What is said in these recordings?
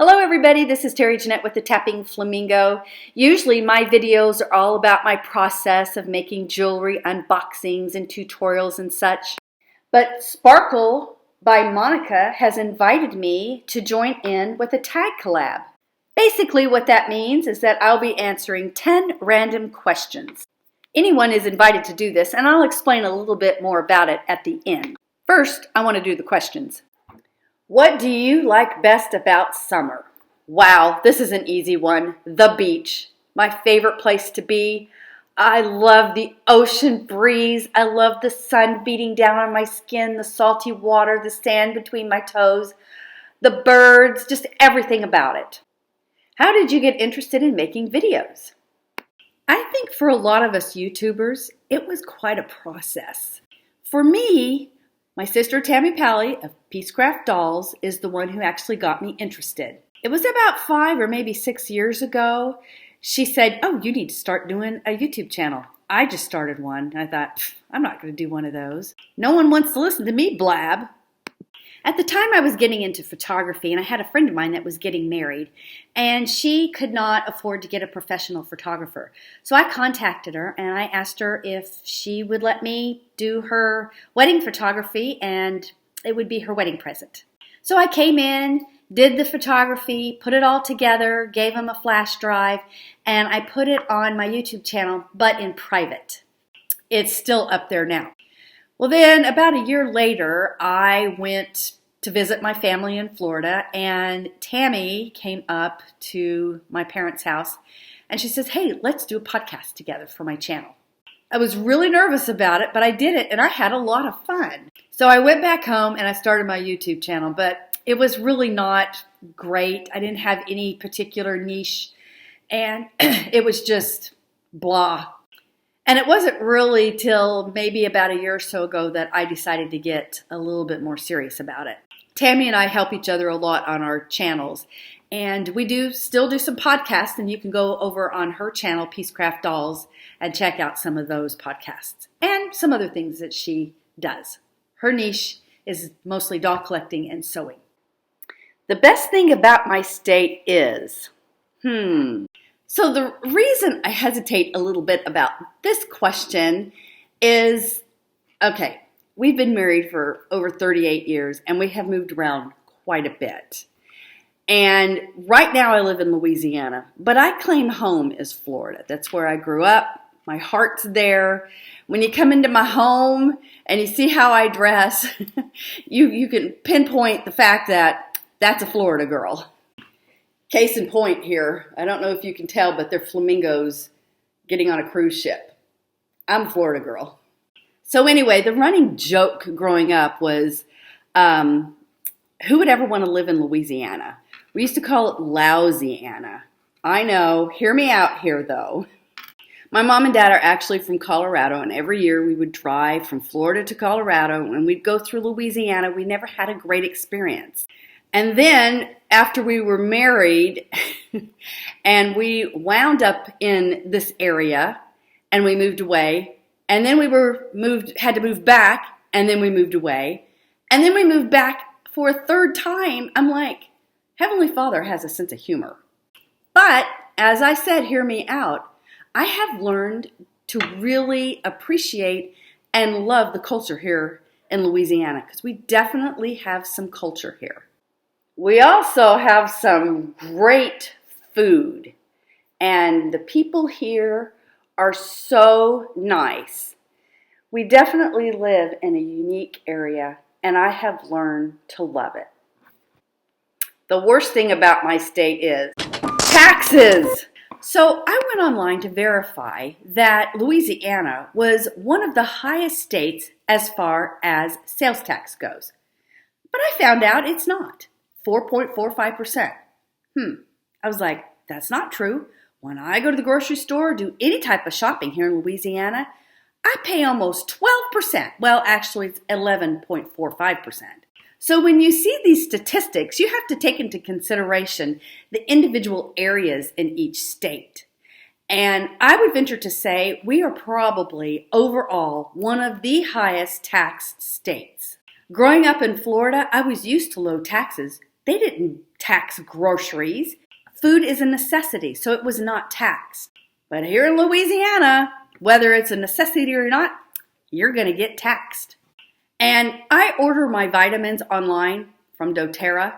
Hello everybody, this is Terry Jeanette with the Tapping Flamingo. Usually my videos are all about my process of making jewelry, unboxings and tutorials and such. But Sparkle by Monica has invited me to join in with a tag collab. Basically what that means is that I'll be answering 10 random questions. Anyone is invited to do this and I'll explain a little bit more about it at the end. First, I want to do the questions. What do you like best about summer? Wow, this is an easy one. The beach. My favorite place to be. I love the ocean breeze. I love the sun beating down on my skin, the salty water, the sand between my toes, the birds, just everything about it. How did you get interested in making videos? I think for a lot of us YouTubers, it was quite a process. For me, my sister Tammy Pally of Peacecraft Dolls is the one who actually got me interested. It was about 5 or maybe 6 years ago. She said, "Oh, you need to start doing a YouTube channel." I just started one. I thought, I'm not going to do one of those. No one wants to listen to me blab. At the time I was getting into photography and I had a friend of mine that was getting married and she could not afford to get a professional photographer. So I contacted her and I asked her if she would let me do her wedding photography and it would be her wedding present. So I came in, did the photography, put it all together, gave him a flash drive, and I put it on my YouTube channel, but in private. It's still up there now. Well, then about a year later, I went to visit my family in Florida, and Tammy came up to my parents' house, and she says, "Hey, let's do a podcast together for my channel." I was really nervous about it, but I did it, and I had a lot of fun. So I went back home, and I started my YouTube channel, but it was really not great. I didn't have any particular niche, and it was just blah. And it wasn't really till maybe about a year or so ago that I decided to get a little bit more serious about it. Tammy and I help each other a lot on our channels. And we still do some podcasts, and you can go over on her channel, Peacecraft Dolls, and check out some of those podcasts and some other things that she does. Her niche is mostly doll collecting and sewing. The best thing about my state is, So the reason I hesitate a little bit about this question is, okay, we've been married for over 38 years and we have moved around quite a bit. And right now I live in Louisiana, but I claim home is Florida. That's where I grew up. My heart's there. When you come into my home and you see how I dress, you can pinpoint the fact that that's a Florida girl. Case in point here, I don't know if you can tell, but they're flamingos getting on a cruise ship. I'm a Florida girl. So anyway, the running joke growing up was, who would ever want to live in Louisiana? We used to call it Louisiana. I know, hear me out here though. My mom and dad are actually from Colorado, and every year we would drive from Florida to Colorado, and we'd go through Louisiana. We never had a great experience. And then after we were married and we wound up in this area and we moved away, and then had to move back, and then we moved away, and then we moved back for a third time. I'm like, Heavenly Father has a sense of humor. But as I said, hear me out, I have learned to really appreciate and love the culture here in Louisiana because we definitely have some culture here. We also have some great food, and the people here are so nice. We definitely live in a unique area, and I have learned to love it. The worst thing about my state is taxes. So I went online to verify that Louisiana was one of the highest states as far as sales tax goes. But I found out it's not. 4.45%. I was like, that's not true. When I go to the grocery store or do any type of shopping here in Louisiana, I pay almost 12%. Well, actually, it's 11.45%. So when you see these statistics, you have to take into consideration the individual areas in each state. And I would venture to say we are probably overall one of the highest taxed states. Growing up in Florida, I was used to low taxes. they didn't tax groceries. Food is a necessity, so it was not taxed. But here in Louisiana, whether it's a necessity or not, you're going to get taxed. And I order my vitamins online from doTERRA.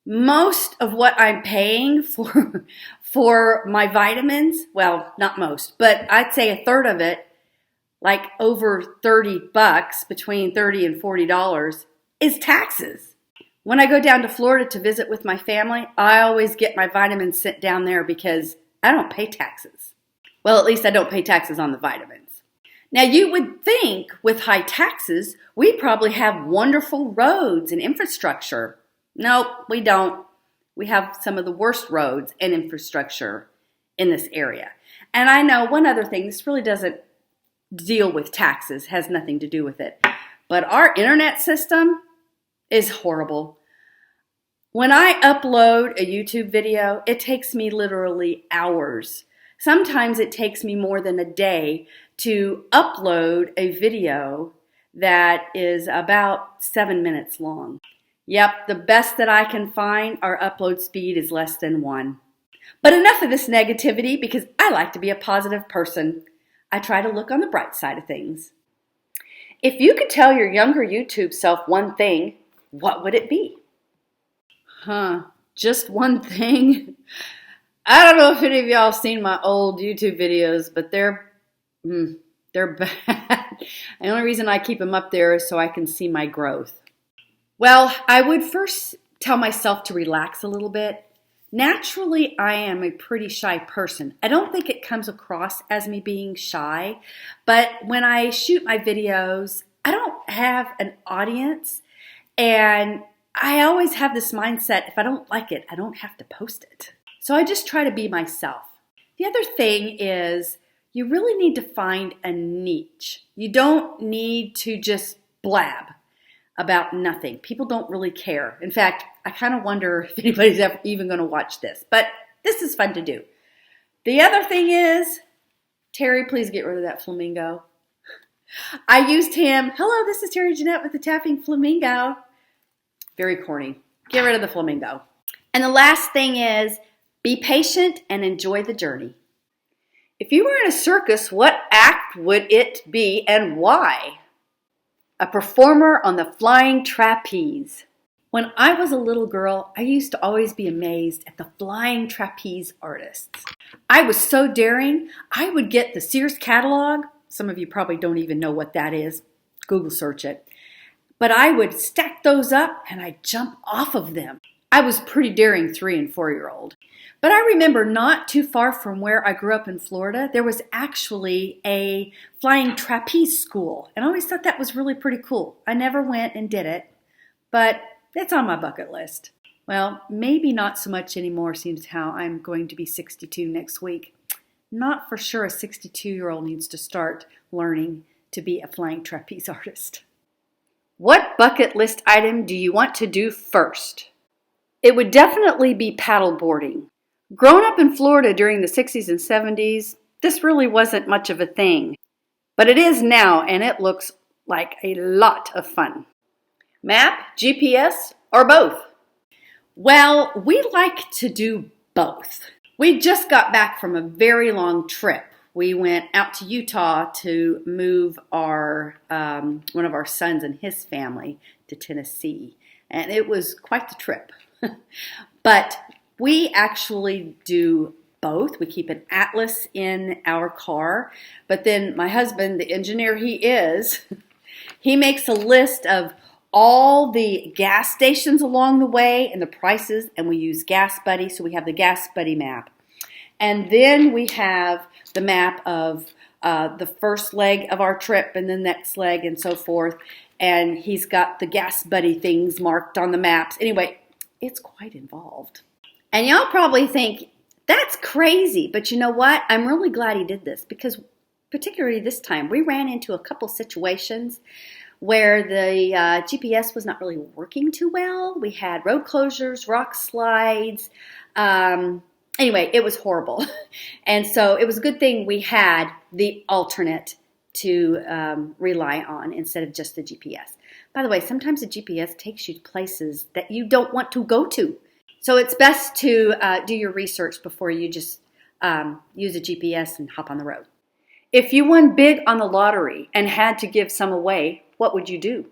Most of what I'm paying for my vitamins, well, not most, but I'd say a third of it, like over $30, between $30 and $40, is taxes. When I go down to Florida to visit with my family, I always get my vitamins sent down there because I don't pay taxes. Well, at least I don't pay taxes on the vitamins. Now, you would think with high taxes, we probably have wonderful roads and infrastructure. Nope, we don't. We have some of the worst roads and infrastructure in this area. And I know one other thing, this really doesn't deal with taxes, has nothing to do with it. But our internet system is horrible. When I upload a YouTube video, it takes me literally hours. Sometimes it takes me more than a day to upload a video that is about 7 minutes long. Yep, the best that I can find, our upload speed is less than 1. But enough of this negativity, because I like to be a positive person. I try to look on the bright side of things. If you could tell your younger YouTube self one thing, what would it be? Just one thing? I don't know if any of y'all have seen my old YouTube videos, but they're bad. The only reason I keep them up there is so I can see my growth. Well, I would first tell myself to relax a little bit. Naturally, I am a pretty shy person. I don't think it comes across as me being shy, but when I shoot my videos, I don't have an audience, and I always have this mindset, if I don't like it, I don't have to post it. So I just try to be myself. The other thing is you really need to find a niche. You don't need to just blab about nothing. People don't really care. In fact, I kind of wonder if anybody's ever even going to watch this, but this is fun to do. The other thing is, Terry, please get rid of that flamingo. I used him. Hello, this is Terry Jeanette with the Tapping Flamingo. Very corny. Get rid of the flamingo. And the last thing is, be patient and enjoy the journey. If you were in a circus, what act would it be and why? A performer on the flying trapeze. When I was a little girl, I used to always be amazed at the flying trapeze artists. I was so daring, I would get the Sears catalog. Some of you probably don't even know what that is. Google search it. But I would stack those up and I'd jump off of them. I was pretty daring 3- and 4-year-old. But I remember not too far from where I grew up in Florida, there was actually a flying trapeze school. And I always thought that was really pretty cool. I never went and did it, but it's on my bucket list. Well, maybe not so much anymore, seems how I'm going to be 62 next week. Not for sure a 62-year-old needs to start learning to be a flying trapeze artist. What bucket list item do you want to do first? It would definitely be paddleboarding. Growing up in Florida during the 60s and 70s, this really wasn't much of a thing. But it is now, and it looks like a lot of fun. Map, GPS, or both? Well, we like to do both. We just got back from a very long trip. We went out to Utah to move our one of our sons and his family to Tennessee. And it was quite the trip. But we actually do both. We keep an atlas in our car. But then my husband, the engineer he is, he makes a list of all the gas stations along the way and the prices. And we use Gas Buddy, so we have the Gas Buddy map. And then we have the map of the first leg of our trip and the next leg and so forth. And he's got the Gas Buddy things marked on the maps. Anyway, it's quite involved. And y'all probably think, that's crazy. But you know what? I'm really glad he did this because particularly this time, we ran into a couple situations where the GPS was not really working too well. We had road closures, rock slides. Anyway, it was horrible. And so it was a good thing we had the alternate to rely on instead of just the GPS. By the way, sometimes a GPS takes you to places that you don't want to go to. So it's best to do your research before you just use a GPS and hop on the road. If you won big on the lottery and had to give some away, what would you do?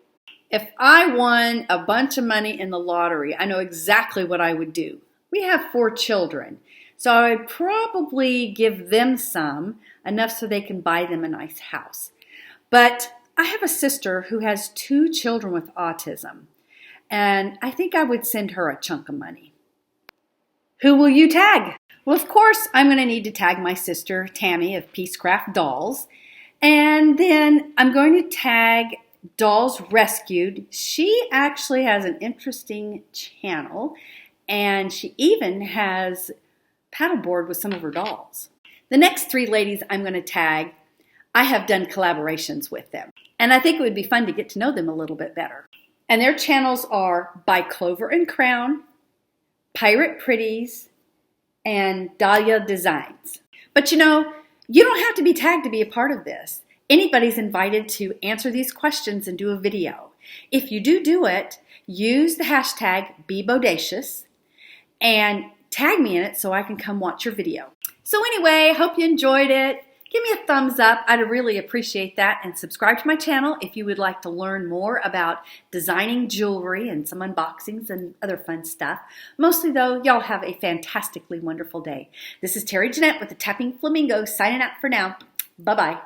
If I won a bunch of money in the lottery, I know exactly what I would do. We have 4 children, so I would probably give them some, enough so they can buy them a nice house. But I have a sister who has 2 children with autism, and I think I would send her a chunk of money. Who will you tag? Well, of course, I'm going to need to tag my sister, Tammy of Peacecraft Dolls. And then I'm going to tag Dolls Rescued. She actually has an interesting channel, and she even has paddleboard with some of her dolls. The next 3 ladies I'm going to tag, I have done collaborations with them. And I think it would be fun to get to know them a little bit better. And their channels are By Clover and Crown, Pirate Pretties, and Dahlia Designs. But you know, you don't have to be tagged to be a part of this. Anybody's invited to answer these questions and do a video. If you do it, use the hashtag #BeBodacious and tag me in it so I can come watch your video. So anyway, hope you enjoyed it. Give me a thumbs up. I'd really appreciate that. And subscribe to my channel if you would like to learn more about designing jewelry and some unboxings and other fun stuff. Mostly though, y'all have a fantastically wonderful day. This is Terry Jeanette with the Tapping Flamingo signing out for now. Bye-bye.